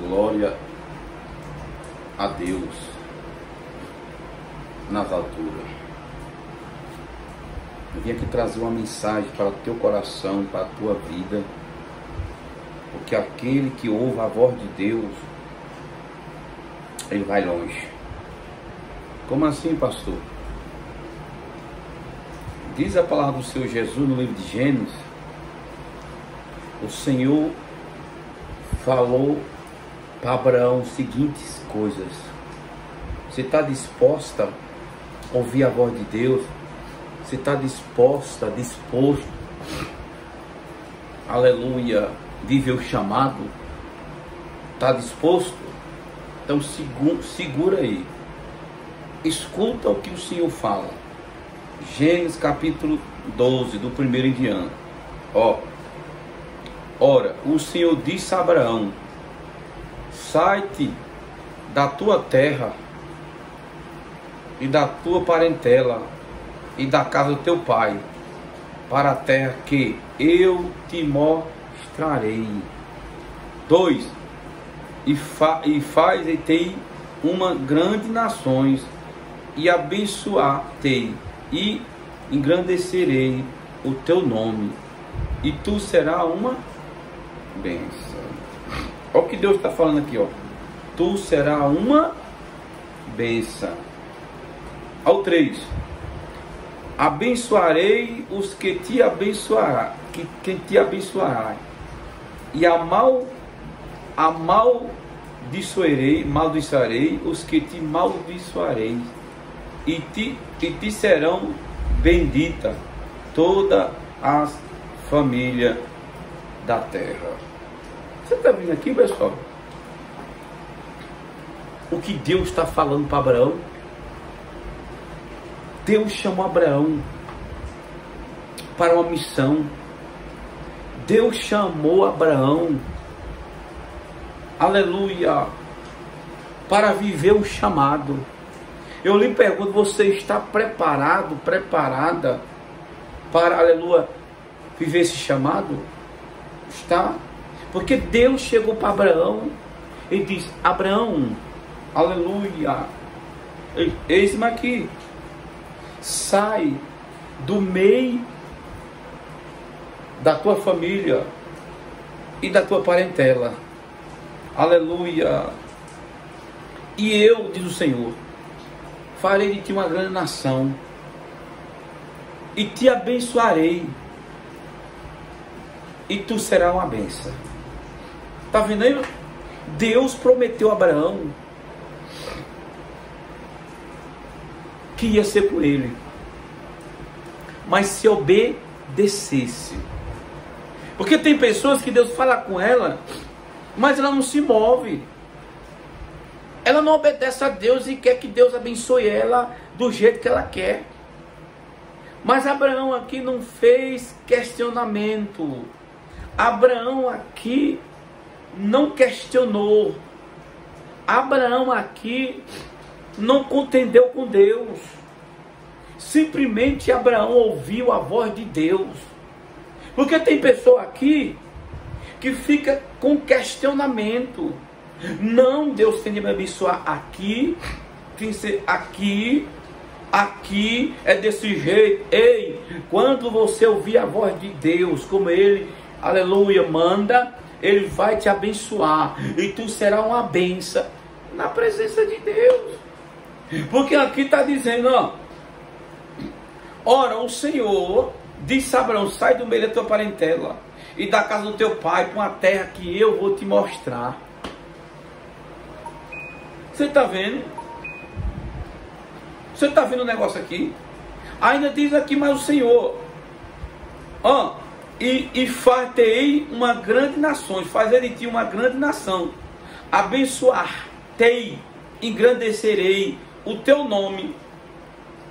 Glória a Deus nas alturas. Eu vim aqui trazer uma mensagem para o teu coração, para a tua vida. Porque aquele que ouve a voz de Deus, ele vai longe. Como assim, pastor? Diz a palavra do Senhor Jesus no livro de Gênesis. O Senhor falou para Abraão as seguintes coisas. Você está disposta a ouvir a voz de Deus? Você está disposto, aleluia, viver o chamado? Está disposto? Então segura aí. Escuta o que o Senhor fala. Gênesis capítulo 12, do 1º em diante. Ora, o Senhor disse a Abraão: sai-te da tua terra e da tua parentela e da casa do teu pai, para a terra que eu te mostrarei. 2. E faz-te uma grande nações, e abençoar-te, e engrandecerei o teu nome, e tu serás uma bênção. Olha o que Deus está falando aqui, tu serás uma bênção. Ao 3. Abençoarei os que te abençoará, quem te abençoará, e maldiçoarei os que te maldiçoarei, e te serão bendita todas as famílias da terra. Você está vendo aqui, pessoal? O que Deus está falando para Abraão? Deus chamou Abraão para uma missão. Deus chamou Abraão, aleluia, para viver o chamado. Eu lhe pergunto, você está preparado, preparada para, aleluia, viver esse chamado? Está? Porque Deus chegou para Abraão e disse: Abraão, aleluia, eis-me aqui, sai do meio da tua família e da tua parentela, aleluia, e eu, diz o Senhor, farei de ti uma grande nação, e te abençoarei, e tu serás uma bênção. Está vendo aí? Deus prometeu a Abraão que ia ser por ele, mas se obedecesse. Porque tem pessoas que Deus fala com ela, mas ela não se move. Ela não obedece a Deus e quer que Deus abençoe ela do jeito que ela quer. Mas Abraão aqui não fez questionamento. Abraão aqui não questionou. Abraão aqui não contendeu com Deus. Simplesmente Abraão ouviu a voz de Deus. Porque tem pessoa aqui que fica com questionamento. Não, Deus tem de me abençoar aqui, tem que ser aqui, aqui é desse jeito. Ei, quando você ouvir a voz de Deus, como Ele, aleluia, manda, Ele vai te abençoar, e tu será uma bênção na presença de Deus. Porque aqui está dizendo, ora, o Senhor disse a Abraão: sai do meio da tua parentela e da casa do teu pai, para uma terra que eu vou te mostrar. Você está vendo? Você está vendo o negócio aqui? Ainda diz aqui, mas o Senhor, e far-te-ei uma grande nação, fazer de ti uma grande nação, abençoar-te, engrandecerei o teu nome,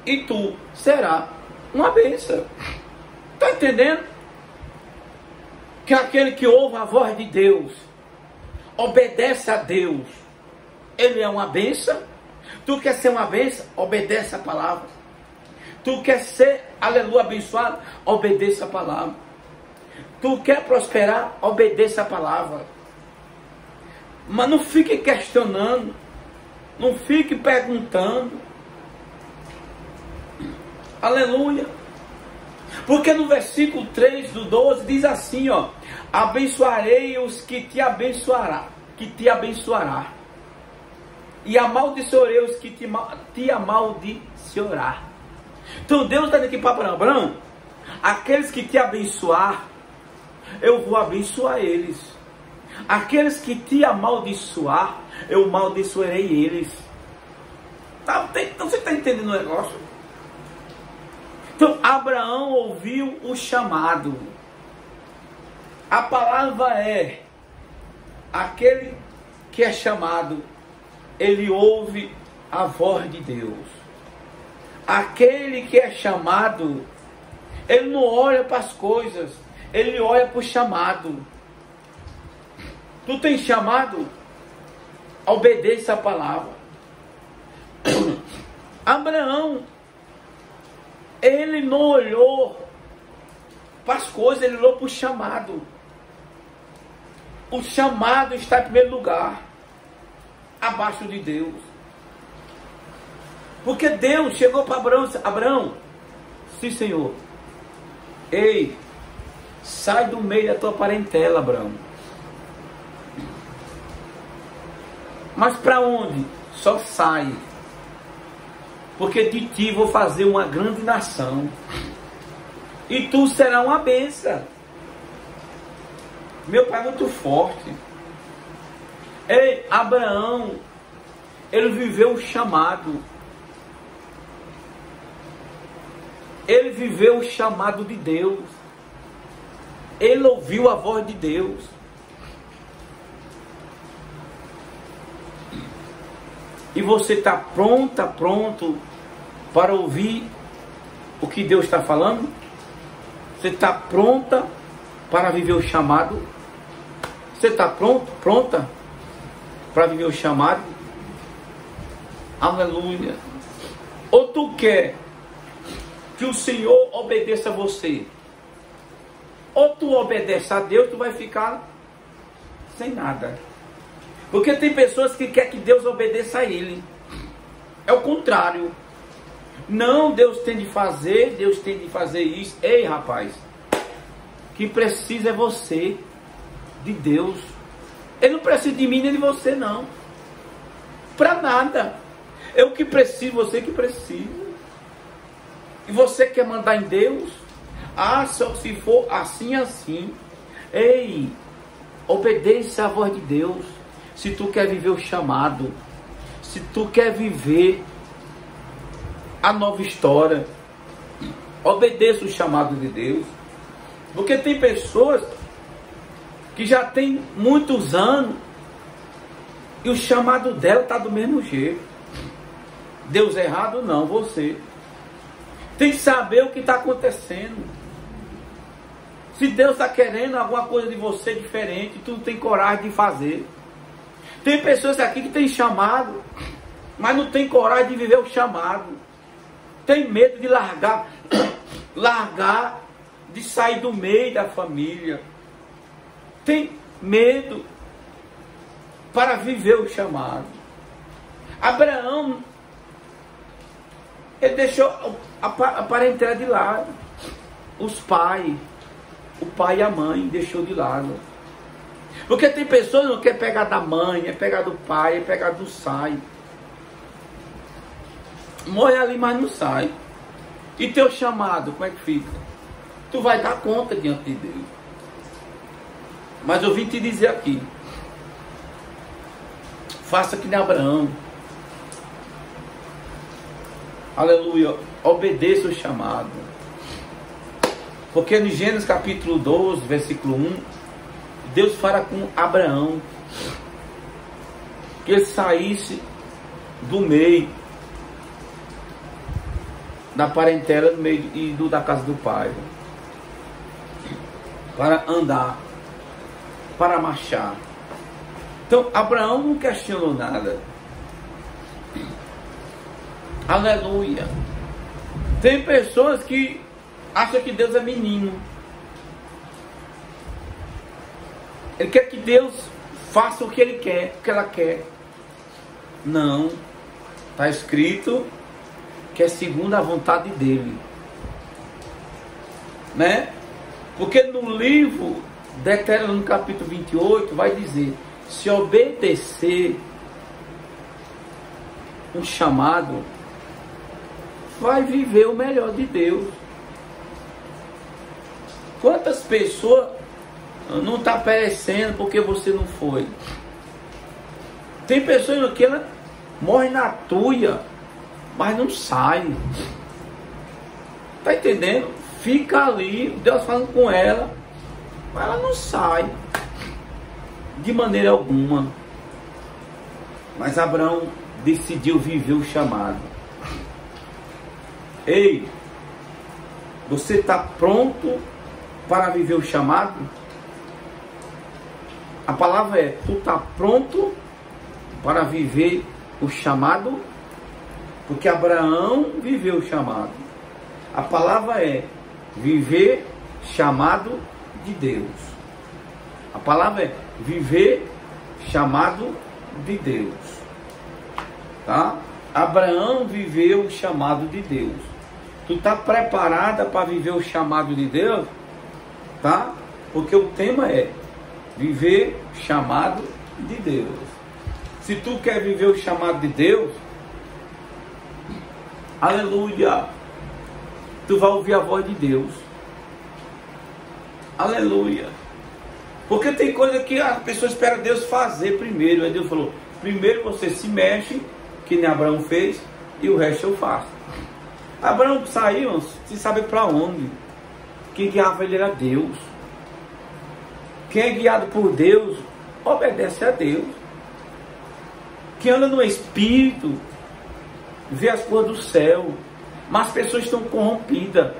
e tu será uma bênção. Está entendendo? Que aquele que ouve a voz de Deus, obedece a Deus, ele é uma bênção. Tu quer ser uma bênção? Obedece a palavra. Tu quer ser, aleluia, abençoado? Obedeça a palavra. Tu quer prosperar? Obedeça a palavra. Mas não fique questionando, não fique perguntando. Aleluia. Porque no versículo 3 do 12 diz assim, ó: abençoarei os que te abençoará, e amaldiçoarei os que te amaldiçoará. Então Deus está dizendo aqui para Abraão: aqueles que te abençoar, eu vou abençoar eles. Aqueles que te amaldiçoar, eu amaldiçoarei eles. Então você está entendendo o negócio? Então Abraão ouviu o chamado. A palavra é: aquele que é chamado, ele ouve a voz de Deus. Aquele que é chamado, ele não olha para as coisas, ele olha para o chamado. Tu tem chamado? Obedeça a palavra. Abraão, ele não olhou para as coisas, ele olhou para o chamado. O chamado está em primeiro lugar, abaixo de Deus. Porque Deus chegou para Abraão e disse: Abraão, sim, Senhor. Ei, sai do meio da tua parentela, Abraão. Mas para onde? Só sai. Porque de ti vou fazer uma grande nação. E tu será uma bênção. Meu pai é muito forte. Ei, Abraão, ele viveu o chamado. Ele viveu o chamado de Deus. Ele ouviu a voz de Deus. E você está pronto para ouvir o que Deus está falando? Você está pronta para viver o chamado? Você está pronta para viver o chamado? Aleluia. Ou tu quer que o Senhor obedeça a você? Ou tu obedece a Deus, tu vai ficar sem nada. Porque tem pessoas que querem que Deus obedeça a ele. É o contrário. Não, Deus tem de fazer isso. Ei, rapaz, o que precisa é você de Deus. Ele não precisa de mim nem de você, não. Para nada. É o que preciso, você que precisa. E você quer mandar em Deus? Ah, só se for assim, assim. Ei, obedeça a voz de Deus. Se tu quer viver o chamado, se tu quer viver a nova história, obedeça o chamado de Deus. Porque tem pessoas que já tem muitos anos e o chamado dela está do mesmo jeito. Deus é errado? Não, você. Tem que saber o que está acontecendo. Se Deus está querendo alguma coisa de você diferente, tu não tem coragem de fazer. Tem pessoas aqui que tem chamado, mas não tem coragem de viver o chamado. Tem medo de largar, de sair do meio da família. Tem medo para viver o chamado. Abraão, ele deixou a parentela de lado. Os pais, o pai e a mãe deixou de lado. Porque tem pessoas que não querem pegar da mãe, é pegar do pai, é pegar do sai. Morre ali, mas não sai. E teu chamado, como é que fica? Tu vai dar conta diante de Deus. Mas eu vim te dizer aqui: faça que nem Abraão. Aleluia. Obedeça o chamado. Porque no Gênesis capítulo 12, versículo 1, Deus fala com Abraão que ele saísse do meio da parentela, do meio e da casa do pai, para andar, para marchar. Então Abraão não questionou nada. Aleluia. Tem pessoas que acham que Deus é menino. Ele quer que Deus faça o que ele quer, o que ela quer. Não. Está escrito que é segundo a vontade dele. Né? Porque no livro Deuteronômio, no capítulo 28, vai dizer: se obedecer um chamado, vai viver o melhor de Deus. Quantas pessoas não estão perecendo porque você não foi? Tem pessoas que ela morre na tuia, mas não sai. Tá entendendo? Fica ali, Deus falando com ela, mas ela não sai de maneira alguma. Mas Abraão decidiu viver o chamado. Ei, você está pronto para viver o chamado? A palavra é: tu está pronto para viver o chamado? Porque Abraão viveu o chamado. A palavra é viver chamado de Deus. A palavra é viver chamado de Deus. Tá? Abraão viveu o chamado de Deus. Tu está preparada para viver o chamado de Deus? Tá? Porque o tema é viver o chamado de Deus. Se tu quer viver o chamado de Deus, aleluia, tu vai ouvir a voz de Deus. Aleluia. Porque tem coisa que a pessoa espera Deus fazer primeiro. Aí Deus falou: primeiro você se mexe, que nem Abraão fez, e o resto eu faço. Abraão saiu sem saber para onde. Quem guiava ele era Deus. Quem é guiado por Deus, obedece a Deus. Quem anda no Espírito, vê as coisas do céu. Mas as pessoas estão corrompidas.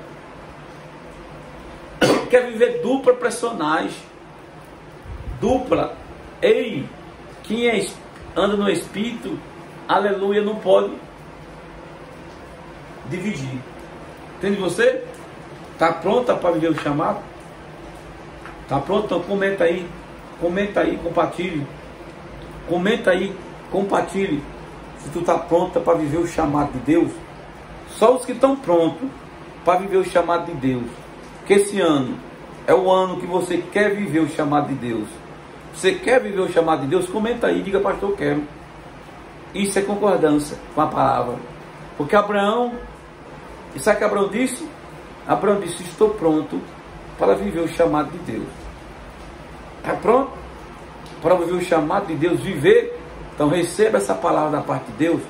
Quer viver dupla personagem. Dupla. Ei, quem anda no Espírito, aleluia, não pode dividir. Entende você? Está pronta para viver o chamado? Está pronto? Então comenta aí, compartilhe. Comenta aí, compartilhe. Se tu está pronta para viver o chamado de Deus. Só os que estão prontos para viver o chamado de Deus. Que esse ano é o ano que você quer viver o chamado de Deus. Você quer viver o chamado de Deus? Comenta aí, diga: pastor, eu quero. Isso é concordância com a palavra. Porque Abraão, e sabe o que Abraão disse? Abraão disse: estou pronto para viver o chamado de Deus. Está pronto para viver o chamado de Deus? Viver? Então receba essa palavra da parte de Deus.